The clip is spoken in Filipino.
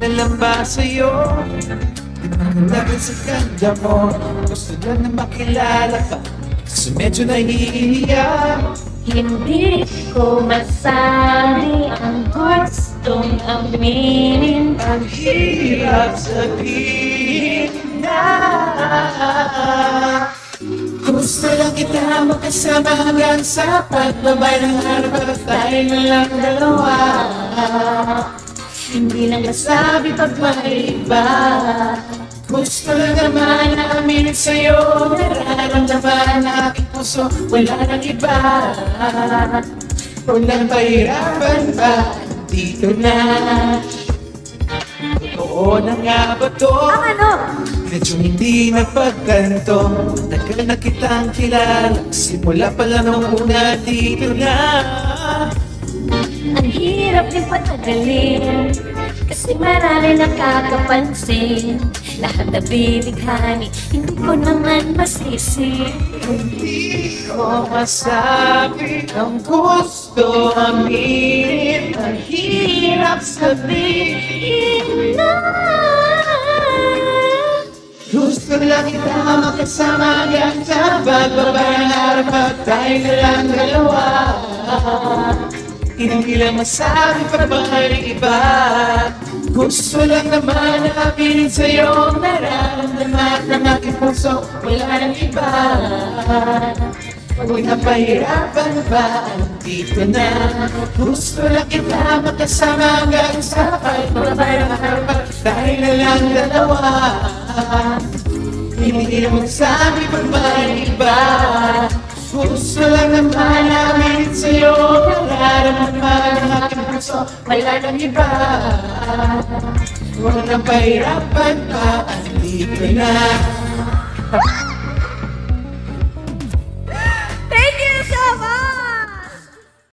Nalang ba sa'yo? Di manalagan sa ganda mo. Gusto lang na makilala ka, kasi medyo nahihiya. Hindi ko masabi ang gustong aminin. Ang hirap sabihin na gusto lang kita makasama hanggang sa pagbabay ng araw at tayo na lang dalawa. Hindi lang nasabi pag may iba. Gusto lang naman na aminin sa'yo, nararamdaman na aking puso, wala nang iba. Walang pahirapan pa, dito na. Totoo na nga ba to? Ano? Medyo hindi napagkanto. Tagal na kitang kilala, simula pa lang nung una, dito na. Ang hirap din patagalin, kasi marami nakakapansin. Lahat na binighani, hindi ko naman masisi. Hindi ko masabi ang gusto aminin. Ang hirap sabihin na gusto lang kita makasama hanggang sa pagbabay ng araw at tayo na lang dalawa. Hindi lang masabi pa ba ng iba. Gusto lang naman na aminin sa'yo, nararamdaman ng aking puso, wala nang iba. Huwag na pahirapan pa, dito na. Gusto lang kita makasama hanggang sa pagbabay ng araw at tayo na lang dalawa. Hindi lang magsabi pa ba ng iba. Gusto lang naman namin sa'yo, nararamdaman ng aking puso, wala nang iba. Huwag nang pahirapan pa, andito na.